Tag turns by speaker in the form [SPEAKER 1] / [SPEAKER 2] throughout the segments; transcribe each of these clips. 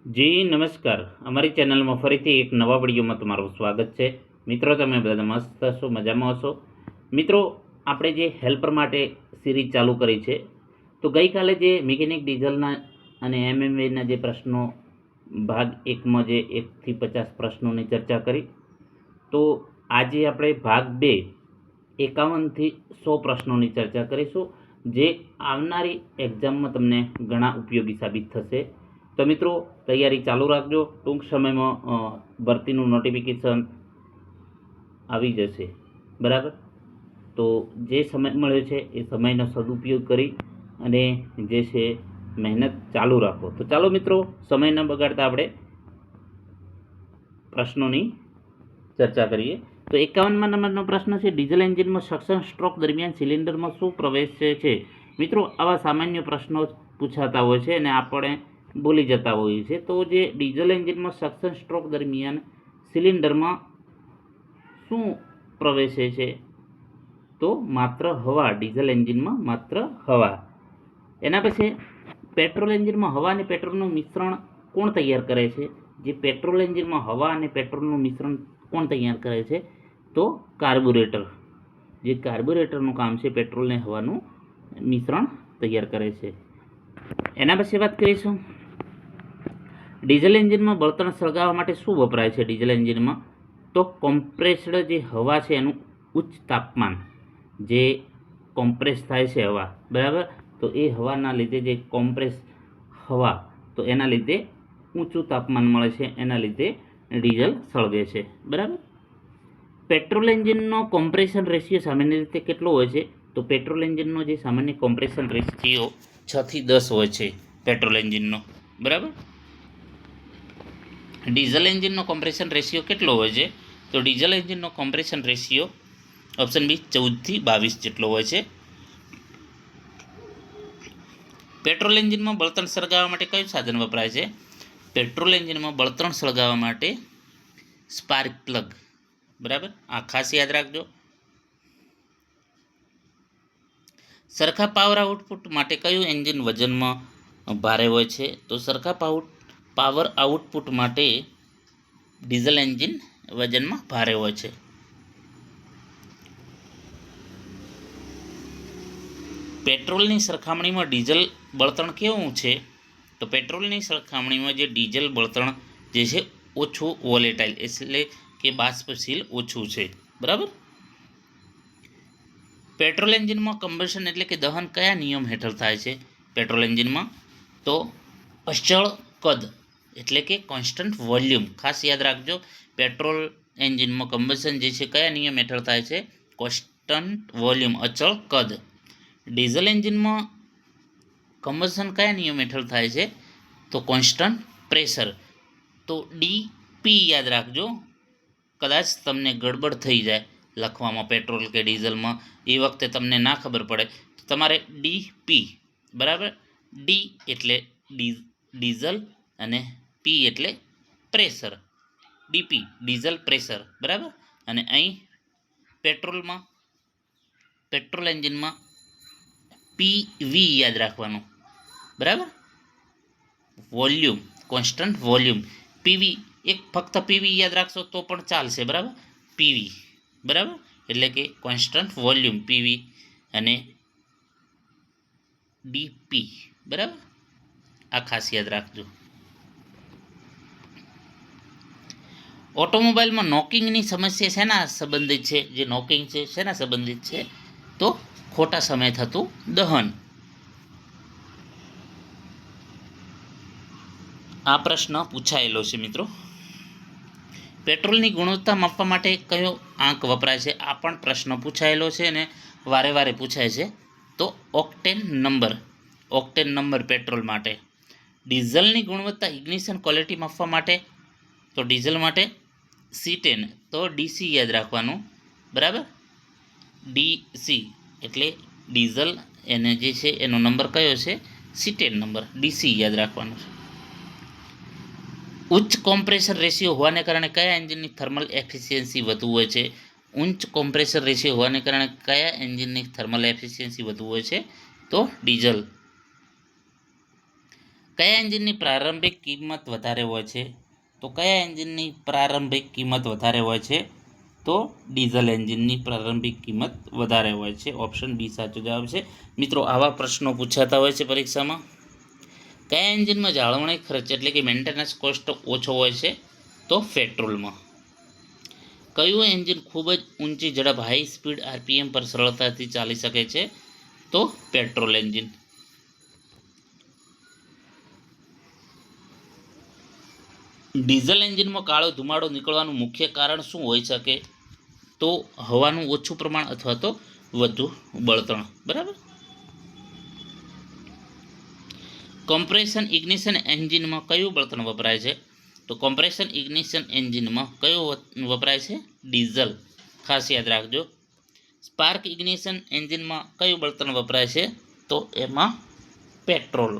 [SPEAKER 1] જી નમસ્કાર. અમારી ચેનલમાં ફરીથી એક નવા વિડીયોમાં તમારું સ્વાગત છે. મિત્રો, તમે બધા મસ્ત હશો, મજામાં હશો. મિત્રો, આપણે જે હેલ્પર માટે સિરીઝ ચાલુ કરી છે, તો ગઈકાલે જે મિકેનિક ડીઝલના અને એમએમવીના જે પ્રશ્નો ભાગ એકમાં જે 1 થી 50 પ્રશ્નોની ચર્ચા કરી, તો આજે આપણે ભાગ 2 51 થી 100 પ્રશ્નોની ચર્ચા કરીશું, જે આવનારી એક્ઝામમાં તમને ઘણા ઉપયોગી સાબિત થશે. તો મિત્રો, તૈયારી ચાલુ રાખજો. ટૂંક સમયમાં ભરતીનું નોટિફિકેશન આવી જશે, બરાબર? તો જે સમય મળ્યો છે એ સમયનો સદુપયોગ કરી અને જે છે મહેનત ચાલુ રાખો. તો ચાલો મિત્રો, સમય ન બગાડતા આપણે પ્રશ્નોની ચર્ચા કરીએ. તો 51મા નંબરનો પ્રશ્ન છે, ડીઝલ એન્જિનમાં સક્શન સ્ટ્રોક દરમિયાન સિલિન્ડરમાં શું પ્રવેશે છે? મિત્રો, આવા સામાન્ય પ્રશ્નો પૂછાતા હોય છે અને આપણે ભૂલી જતા હોઈએ છીએ. તો જે ડીઝલ એન્જિનમાં સક્શન સ્ટ્રોક દરમિયાન સિલિન્ડરમાં શું પ્રવેશે છે? તો માત્ર હવા. ડીઝલ એન્જિનમાં માત્ર હવા. એના પછી પેટ્રોલ એન્જિનમાં હવા અને પેટ્રોલનું મિશ્રણ કોણ તૈયાર કરે છે? જે પેટ્રોલ એન્જિનમાં હવા અને પેટ્રોલનું મિશ્રણ કોણ તૈયાર કરે છે? તો કાર્બોરેટર. જે કાર્બોરેટરનું કામ છે પેટ્રોલ ને હવાનું મિશ્રણ તૈયાર કરે છે. એના પછી વાત કરીશું, ડીઝલ એન્જિનમાં બળતણ સળગાવવા માટે શું વપરાય છે? ડીઝલ એન્જિનમાં તો કોમ્પ્રેસ્ડ જે હવા છે એનું ઉચ્ચ તાપમાન, જે કોમ્પ્રેસ થાય છે હવા, બરાબર? તો એ હવાના લીધે જે કોમ્પ્રેસ હવા, તો એના લીધે ઊંચું તાપમાન મળે છે, એના લીધે ડીઝલ સળગે છે, બરાબર? પેટ્રોલ એન્જિનનો કોમ્પ્રેશન રેશિયો સામાન્ય રીતે કેટલો હોય છે? તો પેટ્રોલ એન્જિનનો જે સામાન્ય કોમ્પ્રેશન રેશિયો 6 થી 10 હોય છે પેટ્રોલ એન્જિનનો, બરાબર? ડીઝલ એન્જિનનો કોમ્પ્રેશન રેશિયો કેટલો હોય છે? તો ડીઝલ એન્જિનનો કોમ્પ્રેશન રેશિયો ઓપ્શન બી 14 થી 22 જેટલો હોય છે. પેટ્રોલ એન્જિનમાં બળતણ સળગાવવા માટે કયું સાધન વપરાય છે? પેટ્રોલ એન્જિનમાં બળતણ સળગાવવા માટે સ્પાર્ક પ્લગ, બરાબર? આ ખાસ યાદ રાખજો. સરખા પાવર આઉટપુટ માટે કયું એન્જિન વજનમાં ભારે હોય છે? તો સરખા પાવર આઉટપુટ માટે ડીઝલ એન્જિન વજનમાં ભારે હોય છે. પેટ્રોલની સરખામણીમાં ડીઝલ બળતણ કેવું છે? તો પેટ્રોલની સરખામણીમાં જે ડીઝલ બળતણ જે છે ઓછું વોલેટાઇલ, એટલે કે બાષ્પશીલ ઓછું છે, બરાબર? પેટ્રોલ એન્જિનમાં કમ્બશન એટલે કે દહન કયા નિયમ હેઠળ થાય છે? પેટ્રોલ એન્જિનમાં તો અચળ કદ એટલે કે કોન્સ્ટન્ટ વોલ્યુમ. ખાસ યાદ રાખજો, પેટ્રોલ એન્જિનમાં કમ્બશન જે છે કયા નિયમ હેઠળ થાય છે? કોન્સ્ટન્ટ વોલ્યુમ, અચળ કદ. ડીઝલ એન્જિનમાં કમ્બશન કયા નિયમ હેઠળ થાય છે? તો કોન્સ્ટન્ટ પ્રેશર. તો ડીપી યાદ રાખજો, કદાચ તમને ગડબડ થઈ જાય લખવામાં પેટ્રોલ કે ડીઝલમાં, એ વખતે તમને ના ખબર પડે તો તમારે ડીપી, બરાબર? ડી એટલે ડીઝલ અને પી એટલે પ્રેશર. ડીપી ડીઝલ પ્રેશર, બરાબર? અને અહીં પેટ્રોલ એન્જિનમાં પીવી યાદ રાખવાનું, બરાબર? Volume, constant volume. પીવી, એક ફક્ત પીવી યાદ રાખશો તો પણ ચાલશે, બરાબર? પીવી, બરાબર? એટલે કે કોન્સ્ટન્ટ વોલ્યુમ પીવી અને ડીપી, બરાબર? આ ખાસ યાદ રાખજો. ઓટોમોબાઈલમાં નોકિંગની સમસ્યા શેના સંબંધિત છે? જે નોકિંગ છે શેના સંબંધિત છે? તો ખોટા સમયે થતું દહન. આ પ્રશ્ન પૂછાયેલો છે મિત્રો. પેટ્રોલની ગુણવત્તા માપવા માટે કયો આંક વપરાય છે? આ પણ પ્રશ્ન પૂછાયેલો છે અને વારે વારે પૂછાય છે. તો ઓક્ટેન નંબર પેટ્રોલ માટે. ડીઝલની ગુણવત્તા ઇગ્નિશન ક્વોલિટી માપવા માટે, તો ડીઝલ માટે C10, તો ડીસી યાદ રાખવાનું, બરાબર? ડીસી એટલે ડીઝલ, એને જે છે એનો નંબર કયો છે? C10 નંબર, ડીસી યાદ રાખવાનું છે. ઉચ્ચ કોમ્પ્રેસર રેશિયો હોવાને કારણે કયા એન્જિનની થર્મલ એફિશિયન્સી વધુ હોય છે? ઉચ્ચ કોમ્પ્રેસર રેશિયો હોવાને કારણે કયા એન્જિનની થર્મલ એફિશિયન્સી વધુ હોય છે? તો ડીઝલ. કયા એન્જિનની પ્રારંભિક કિંમત વધારે હોય છે? તો કયા એન્જિનની પ્રારંભિક કિંમત વધારે હોય છે? તો ડીઝલ એન્જિનની પ્રારંભિક કિંમત વધારે હોય છે. ઓપ્શન બી સાચો જવાબ છે. મિત્રો, આવા પ્રશ્નો પૂછાતા હોય છે પરીક્ષામાં. કયા એન્જિનમાં જાળવણી ખર્ચ એટલે કે મેન્ટેનન્સ કોસ્ટ ઓછો હોય છે? તો પેટ્રોલમાં. કયું એન્જિન ખૂબ જ ઊંચી ઝડપ હાઈ સ્પીડ આરપીએમ પર સરળતાથી ચાલી શકે છે? તો પેટ્રોલ એન્જિન. ડીઝલ એન્જિનમાં કાળો ધુમાડો નીકળવાનું મુખ્ય કારણ શું હોઈ શકે? તો હવાનું ઓછું પ્રમાણ અથવા તો વધુ બળતણ. બરાબર. કોમ્પ્રેશન ઇગ્નિશન એન્જિનમાં કયું બળતણ વપરાય છે? તો કોમ્પ્રેશન ઇગ્નિશન એન્જિનમાં કયું વપરાય છે? ડીઝલ. ખાસ યાદ રાખજો. સ્પાર્ક ઇગ્નિશન એન્જિનમાં કયું બળતણ વપરાય છે? તો એમાં પેટ્રોલ.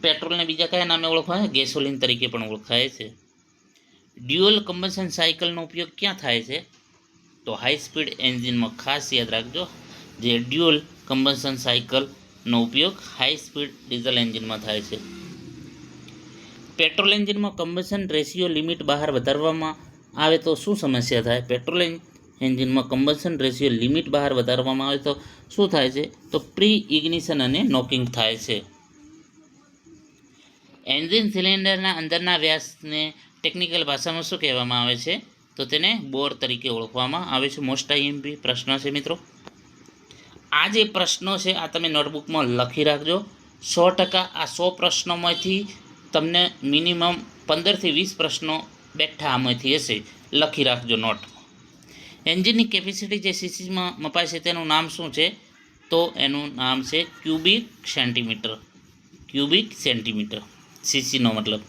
[SPEAKER 1] પેટ્રોલને બીજા કયા નામે ઓળખાય? ગેસોલિન તરીકે પણ ઓળખાય છે. ડ્યુઅલ કમ્બશન સાયકલનો ઉપયોગ ક્યાં થાય છે? તો હાઈ સ્પીડ એન્જિનમાં. ખાસ યાદ રાખજો, જે ડ્યુઅલ કમ્બશન સાયકલનો ઉપયોગ હાઈ સ્પીડ ડીઝલ એન્જિનમાં થાય છે. પેટ્રોલ એન્જિનમાં કમ્બશન રેશિયો લિમિટ બહાર વધારવામાં આવે તો શું સમસ્યા થાય? પેટ્રોલ એન્જિનમાં કમ્બશન રેશિયો લિમિટ બહાર વધારવામાં આવે તો શું થાય છે? તો પ્રી ઇગ્નિશન અને નોકિંગ થાય છે. એન્જિન સિલિન્ડરના અંદરના વ્યાસને ટેકનિકલ ભાષામાં શું કહેવામાં આવે છે? તો તેને બોર તરીકે ઓળખવામાં આવે છે. મોસ્ટ આઈએમપી પ્રશ્ન છે મિત્રો. આ જે પ્રશ્નો છે આ તમે નોટબુકમાં લખી રાખજો. 100% આ 100 પ્રશ્નોમાંથી તમને મિનિમમ 15થી 20 પ્રશ્નો બેઠા આમાંથી હશે. લખી રાખજો નોટ. એન્જિનની કેપેસિટી જે સીસીમાં મપાય છે તેનું નામ શું છે? તો એનું નામ છે ક્યુબિક સેન્ટીમીટર. ક્યુબિક સેન્ટીમીટર, સીસીનો મતલબ.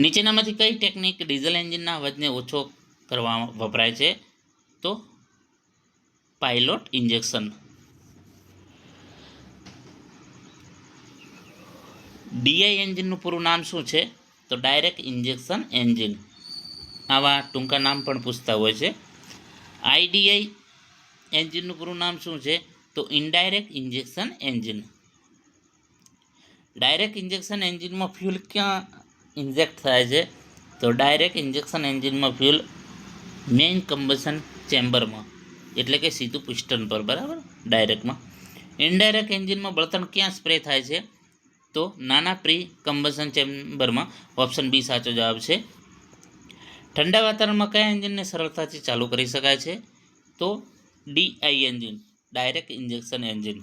[SPEAKER 1] નીચેનામાંથી કઈ ટેકનિક ડીઝલ એન્જિનના અવાજને ઓછો કરવા વપરાય છે? તો પાયલોટ ઇન્જેક્શન. ડીઆઈ એન્જિનનું પૂરું નામ શું છે? તો ડાયરેક્ટ ઇન્જેક્શન એન્જિન. આવા ટૂંકા નામ પણ પૂછતા હોય છે. આઈડીઆઈ એન્જિનનું પૂરું નામ શું છે? તો indirect injection engine. Direct injection એન્જિનમાં ફ્યુલ ક્યાં ઇન્જેક્ટ થાય છે? તો ડાયરેક્ટ ઇન્જેક્શન એન્જિનમાં ફ્યુલ મેઇન કમ્બશન ચેમ્બરમાં, એટલે કે સીધું પિસ્ટન પર. બરાબર. ડાયરેક્ટમાં. ઇનડાયરેક્ટ એન્જિનમાં બળતણ ક્યાં સ્પ્રે થાય છે? તો નાના પ્રી કમ્બશન ચેમ્બરમાં. ઓપ્શન બી સાચો જવાબ છે. ઠંડા વાતાવરણમાં કયા એન્જિનને સરળતાથી ચાલુ કરી શકાય છે? તો DI engine, direct injection engine.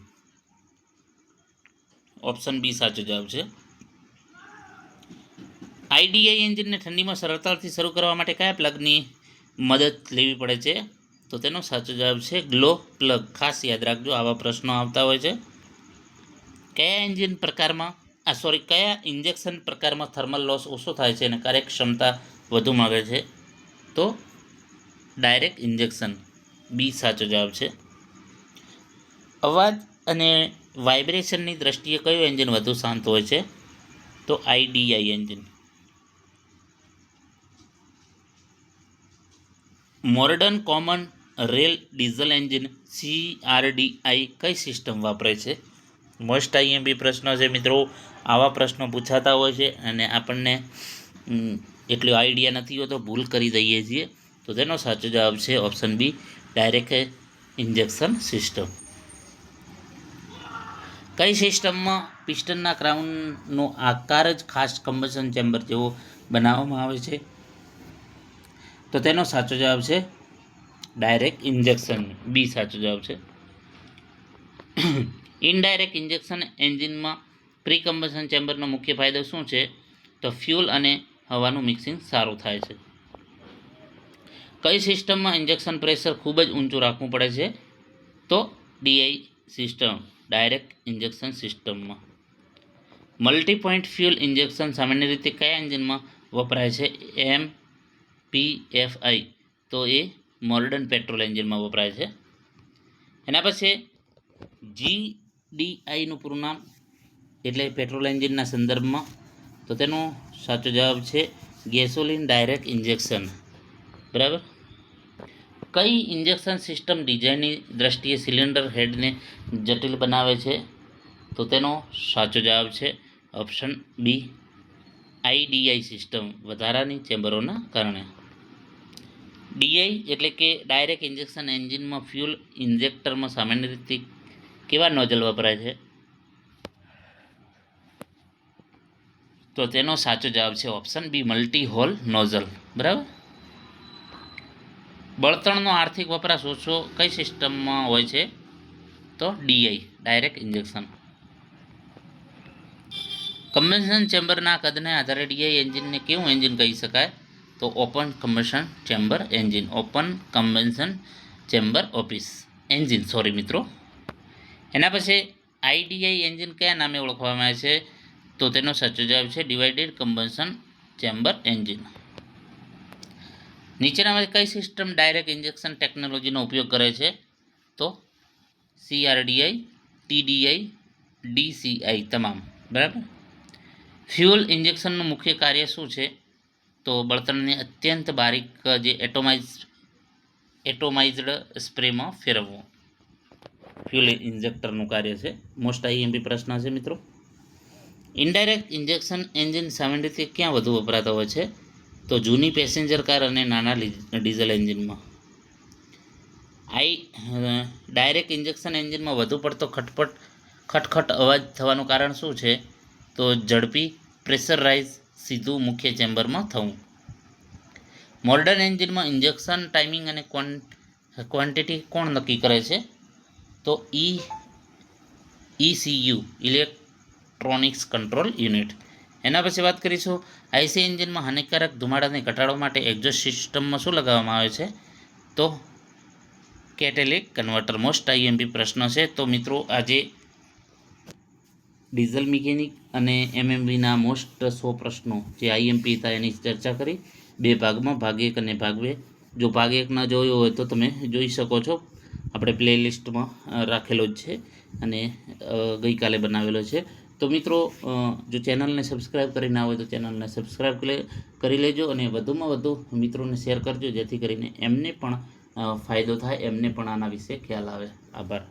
[SPEAKER 1] Option b સાચો જવાબ છે. આઈડીઆઈ એન્જિનને ઠંડીમાં સરળતાથી શરૂ કરવા માટે કયા પ્લગની મદદ લેવી પડે છે? તો તેનો સાચો જવાબ છે ગ્લો પ્લગ. ખાસ યાદ રાખજો, આવા પ્રશ્નો આવતા હોય છે. કયા એન્જિન પ્રકારમાં કયા ઇન્જેક્શન પ્રકારમાં થર્મલ લોસ ઓછો થાય છે અને કાર્યક્ષમતા વધુ માગે છે? તો ડાયરેક્ટ ઇન્જેક્શન. બી સાચો જવાબ છે. અવાજ અને વાઇબ્રેશનની દ્રષ્ટિએ કયું એન્જિન વધુ શાંત હોય છે? તો આઈડીઆઈ engine. Modern common rail diesel engine CRDI કઈ સિસ્ટમ વાપરે છે? મોસ્ટ આઈએમપી પ્રશ્ન છે મિત્રો. આવા પ્રશ્નો પૂછાતા હોય છે અને આપણને એટલો આઈડિયા નથી હોતો, ભૂલ કરી દઈએ છીએ. તો તેનો સાચો જવાબ છે option b, direct injection system. કઈ સિસ્ટમમાં પિસ્ટનના ક્રાઉનનો આકાર જ ખાસ કમ્બશન ચેમ્બર જેવો બનાવવામાં આવે છે? તો તેનો સાચો જવાબ છે ડાયરેક્ટ ઇન્જેક્શન. બી સાચો જવાબ છે. ઇનડાયરેક્ટ ઇન્જેક્શન એન્જિનમાં પ્રી કમ્બશન ચેમ્બરનો મુખ્ય ફાયદો શું છે? તો ફ્યુલ અને હવાનું મિક્સિંગ સારું થાય છે. કઈ સિસ્ટમમાં ઇન્જેક્શન પ્રેશર ખૂબ જ ઊંચું રાખવું પડે છે? તો ડીઆઈ સિસ્ટમ, ડાયરેક્ટ ઇન્જેક્શન સિસ્ટમમાં. મલ્ટી પોઈન્ટ ફ્યુલ ઇન્જેક્શન સામાન્ય રીતે કયા એન્જિનમાં વપરાય છે? MPFI. તો એ મોડર્ન પેટ્રોલ એન્જિનમાં વપરાય છે. એના પછી GDIનું પૂરું નામ, એટલે પેટ્રોલ એન્જિનના સંદર્ભમાં. તો તેનો સાચો જવાબ છે ગેસોલિન ડાયરેક્ટ ઇન્જેક્શન. બરાબર. કઈ ઇન્જેક્શન સિસ્ટમ ડિઝાઇનની દ્રષ્ટિએ સિલિન્ડર હેડને જટિલ બનાવે છે? તો તેનો સાચો જવાબ છે ઓપ્શન બી, આઈડીઆઈ સિસ્ટમ, વધારાની ચેમ્બરોના કારણે. ડીઆઈ એટલે કે ડાયરેક્ટ ઇન્જેક્શન એન્જિનમાં ફ્યુલ ઇન્જેક્ટરમાં સામાન્ય રીતે કેવા નોઝલ વપરાય છે? તો તેનો સાચો જવાબ છે option b, multi hole nozzle. બરાબર. બળતણનો આર્થિક વપરાશ ઓછો કઈ સિસ્ટમમાં હોય છે? તો ડીઆઈ, ડાયરેક્ટ ઇન્જેક્શન. કમ્બેશન ચેમ્બરના કદને આધારે ડીઆઈ એન્જિનને કેવું એન્જિન કહી શકાય? તો open combustion chamber engine, open combustion chamber office engine, sorry મિત્રો. એના પછી આઈડીઆઈ એન્જિન કયા નામે ઓળખવામાં આવે છે? તો તેનો સાચો જવાબ છે ડિવાઇડેડ કમ્બેશન ચેમ્બર એન્જિન. નીચેનામાંથી કઈ સિસ્ટમ ડાયરેક્ટ ઇન્જેક્શન ટેકનોલોજીનો ઉપયોગ કરે છે? તો સીઆરડીઆઈ, ટીડીઆઈ, ડીસીઆઈ તમામ. બરાબર. ફ્યુઅલ ઇન્જેક્શનનું મુખ્ય કાર્ય શું છે? તો બળતણને અત્યંત બારીક જે એટોમાઇઝડ સ્પ્રેમાં ફેરવવો ફ્યુઅલ ઇન્જેક્ટરનું કાર્ય છે. મોસ્ટ આઈએમપી પ્રશ્ન છે મિત્રો. ઇનડાયરેક્ટ ઇન્જેક્શન એન્જિન સામાન્ય રીતે ક્યાં વધુ વપરાતા હોય છે? તો જૂની પેસેન્જર કાર અને નાના ડીઝલ એન્જિનમાં. ડાયરેક્ટ ઇન્જેક્શન એન્જિનમાં વધુ પડતો ખટખટ અવાજ થવાનું કારણ શું છે? તો ઝડપી પ્રેશરાઇઝ સીધું મુખ્ય ચેમ્બરમાં થવું. મોડર્ન એન્જિનમાં ઇન્જેક્શન ટાઈમિંગ અને ક્વોન્ટિટી કોણ નક્કી કરે છે? તો ECU, ઇલેક્ટ્રોનિક્સ કંટ્રોલ યુનિટ. એના પછી વાત કરીશું આઈસી એન્જિનમાં હાનિકારક ધુમાડાને ઘટાડવા માટે એક્ઝોસ્ટ સિસ્ટમમાં શું લગાવવામાં આવે છે? તો કેટેલિક કન્વર્ટર. મોસ્ટ આઈએમપી પ્રશ્ન છે. તો મિત્રો આજે ડીઝલ મિકેનિક અને એમએમવીના મોસ્ટ 100 પ્રશ્નો જે આઈએમપી હતા એની ચર્ચા કરી 2 ભાગમાં, ભાગ 1 અને ભાગ 2. જો ભાગ 1 ન જોયો હોય તો તમે જોઈ શકો છો, આપણે પ્લેલિસ્ટમાં રાખેલો જ છે અને ગઈકાલે બનાવેલો છે. તો મિત્રો જો ચેનલને સબસ્ક્રાઈબ કરી ના હોય તો ચેનલને સબસ્ક્રાઈબ કરી લેજો અને વધુમાં વધુ મિત્રોને શેર કરજો જેથી કરીને એમને પણ ફાયદો થાય, એમને પણ આના વિશે ખ્યાલ આવે. આભાર.